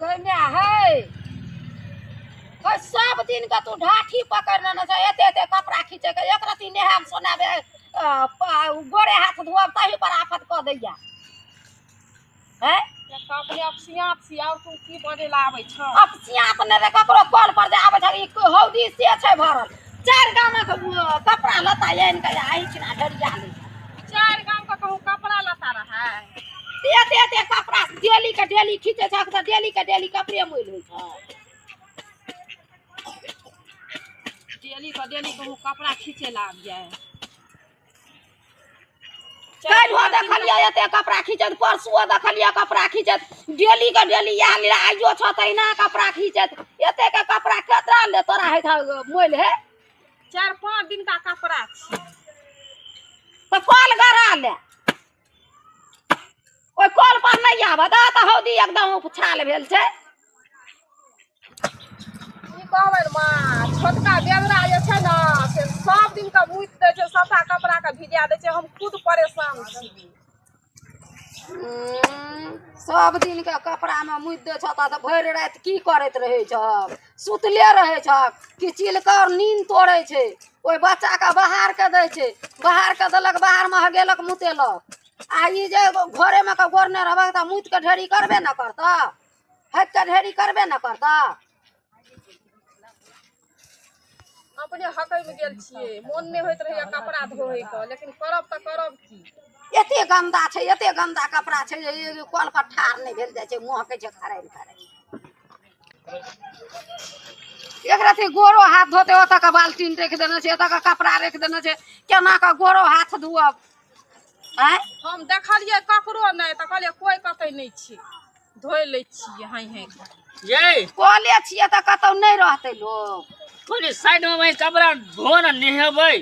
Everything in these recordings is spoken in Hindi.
गैया है कोई सब दिन का तू ढाठी पकड़ना न छै एते एते कपड़ा खींचे के एक रती नेहाम सोनाबे गोरे हाथ धोब तही पर आफत क दैया है अपने अपसियात सियाव तू की बजे लाबै छ अपसियात ने रे ककरो कॉल पर जे आबै छै ई हौदी से छै भरल चार गाम के कपड़ा लता एन के आई किना ढरिया ले चार गाम का कहूं कपड़ा लता रहा एते एते कपड़ा डेली के डेली खींचे छ त डेली के डेली कपड़े मोइल होय छ डेली कहूं कपड़ा खींचे लाग जाए कल हो देखलिए एते कपड़ा खींचत परसुओ देखलिए कपड़ा खींचत डेली के डेली यहाँ ले आइयो छ तहिना कपड़ा खींचत एते के कपड़ा केतना ले तोरा है मोइल है 4-5 दिन का कपड़ा छी तो कॉल गरा ले ओइ कॉल पर नहीं आबे त हौदी एकदम छाल भेल छै की कहबै मां छोटका बेगरा जे छै ना से सब दिन का मुइत दे छै सबटा कपड़ा के भिजा दे छै हम खुद परेशान छी सब दिन के कपड़ा में मुइत दे छ त भरि रात की करैत रहे छ सुतले रहे छ कि चिलकर नींद तोड़े छै ओइ बच्चा के बाहर के दै छै बाहर के देलक बाहर में हगेलक मुतेलक आ ई जे घरे में के गोरने रहबे त मुइत के ढेरी करबे न करता हट के ढेरी करबे न करता अपने हकै में गेल छिए मन नहीं होइत रहे कपड़ा धोए के लेकिन करब त करब की एते गंदा छै एते गंदा कपड़ा छै जे कल पर ठार नहीं भेल जाय छै मुंह के छै खराइ खराइ एक राती गोरो हाथ धोते ओतऽ का बाल्टीन रख देने छै ओतऽ का कपड़ा रख देने छै केना का गोरो हाथ धोब हैं हम देखलिए ककरो नहीं त कहलिए कोई कतै नहीं छी धोइ लै छिए हाय हाय ये कॉले छिए त कतौ नहीं रहते लोग कोनी साइड में वही कपड़ा धो न नेहबै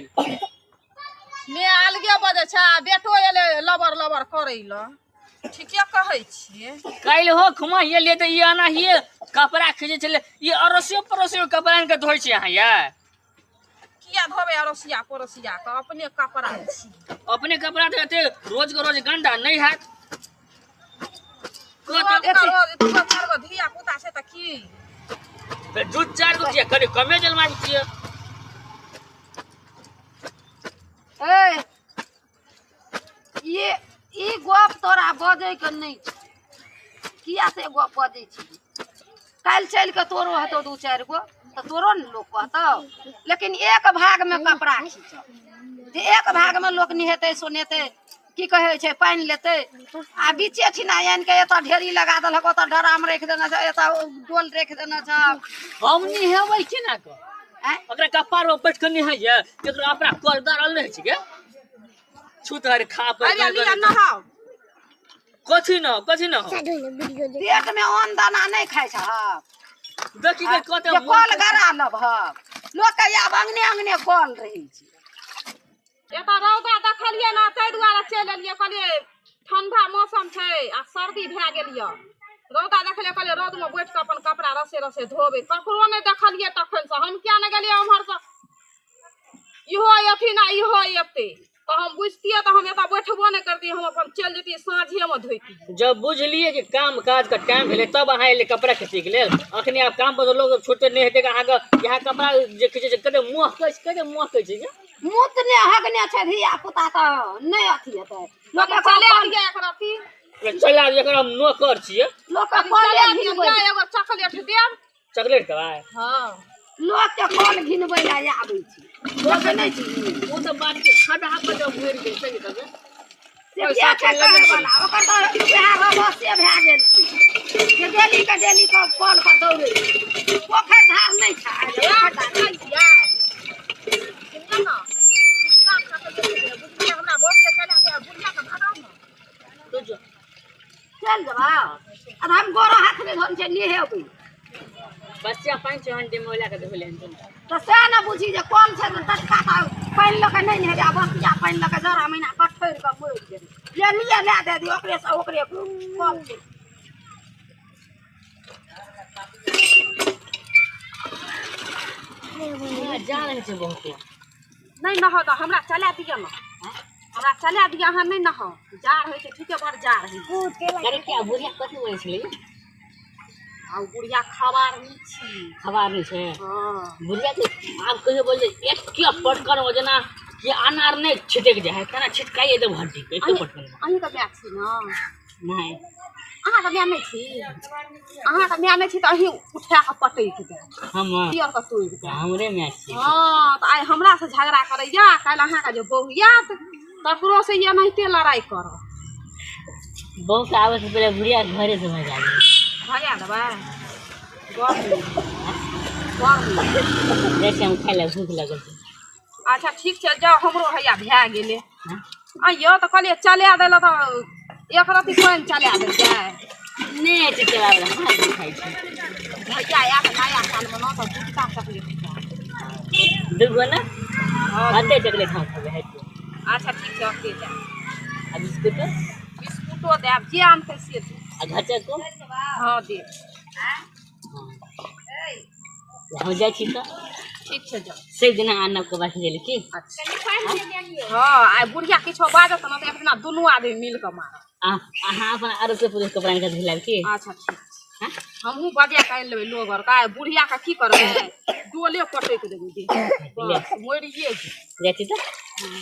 ने अलगे बजे छै बेटो एले लबर लबर करै ल ठीके कहै छिए काइल हो खुमा ये ले त ये आना ये कपड़ा खींचे चले ये अरसियो परोसियो कपड़ा के धोइ छी अहाँ या किया धोबे अरसिया परोसिया के अपने कपड़ा छी अपने कपड़ा देते रोज के रोज गंदा नहीं है रोज धिया पुता से त की दूध 4 गो छिए कने कमे जल मार छिए ए ये ई गप तोरा बजे के नहीं किया से गप बजे छी काल चल के तोरो हतो 2-4 गो त तोरो न लोग कहतो लेकिन एक भाग में कपड़ा खींच जे एक भाग में लोग निहेते सोनेते की कहे छै पानी लेते आ बीचे छिना यान के एत ढेरी लगा देलक ओत ड्राम रख देना छै एत डोल रख देना छै हम नहीं हेबै केना क अगर कपार में बैठ के नहीं है ये एकरा अपना कोलदार नहीं छै के छूत हर खा पर अरे लिया नहाओ कथि न पेट में अन्न दाना नहीं खाइ छ देखि के कते कल गरा लब लोग के आब अंगने अंगने कल रही छै एता रौदा देखलिए ना तै दुआरे चल एलिए कहलिए ठंडा मौसम छै आ सर्दी भए गेलिए रौदा देखलिए कहलिए रौद में बैठ के अपन कपड़ा रसे रसे धोबे ककरो नहीं देखलिए तखन से हम किया नहीं गेलिए उम्हर से इहो अथी ना इहो एते तो हम बुझतिए तो हम एता बैठबो नहीं करती हम अपन चल जती साँझे में धोती जब बुझलिए कि काम काज का टाइम भेले तब अहाँ एले कपड़ा खींचे के लेल अखनी आप काम पर लोग छोटे नहीं हेते अहाँ के यहाँ कपड़ा जे खींचे छै कते मुंह कहै छै मुत ने हगने छै धिया पुता त नहीं अथी हेतै लोग के चले आलिए एकरा अथी चला एकरा नौकर छिए लोग के कॉले घिनबै एगो चॉकलेट देब चॉकलेट दवाई हां लोग के कॉल घिनबै ला आबै छी लोग नहीं छी वो तो बात के खड़ा पर जब भर गेल छै तब से क्या करे वाला ओकर त बियाह बसे भए गेल छै जे डेली के कॉल पर दौड़े पोखर धार नहीं छै चल जबा अब हम गोरो हाथ में धोन छै नहीं हेबै बच्चा 5 घंटे में होला के धोले तो से ना बुझी जे कॉल छै त टटका पानी लके नहीं हेबे बसिया पानी लके जरा महीना कठैर के मोड़ गेल ले लिए ला दे दी ओकरे से ओकरे कॉल छै जा रहे छै बहुत नहीं नहा तो हमरा चला दिया ना हमरा चला दिया अहाँ नहीं नहा जार होय छै ठीके बड़ जार है करे क्या बुढ़िया कथि होय छले आ बुढ़िया खबार नहीं छी खबर नहीं छे हाँ बुढ़िया के आप कहियो बोल एक के पटकन हो जना कि अनार नहीं छिटक जाए केना छिटकाइए दे हड्डी के एक पटकन अहीं के मैच छी ना नहीं अहाँ के मैच नहीं छी अहाँ के मैच नहीं छी तो अहीं उठा के पटक दे हम पियर के तोड़ दे हमरे मैच छी हाँ तो आई हमरा से झगड़ा करैया काल अहाँ का जो बहुयात तकरो से ये नहीं लड़ाई करो बहु के आवे से पहले बुढ़िया घरे से भगा दे भगा देबै गरम जैसे हम खाए ला भूख लगल छै अच्छा ठीक छै जाओ हमरो हैया भए गेलै हाँ? अइयो तो कहलिए चला देला तो एक रत्ती कोन चला देल जाय नहीं तो चला रहा हां खाई छी भैया या के नया साल में ना तो दूटा चॉकलेट दुगो ना हाँ आधे चकले खा खाबे है तो अच्छा ठीक छै ओके जा अब बिस्कुट बिस्कुटो देब जे आनतै से दे आ घचा को हाँ दे हो जाए छी तो ठीक छै जाओ से दिन आना को बात ले की अच्छा हाँ आई बुढ़िया किछो बाजत ना तो एक दिना दुनू आदमी मिल के मारब अहाँ अपन आरो के पूरे कपड़ा के धुलाब की अच्छा ठीक है हमहूँ बजे काल लेबै लोग और का बुढ़िया का की करबै डोले पटक देबै दे बस मोरिए जाती तो हाँ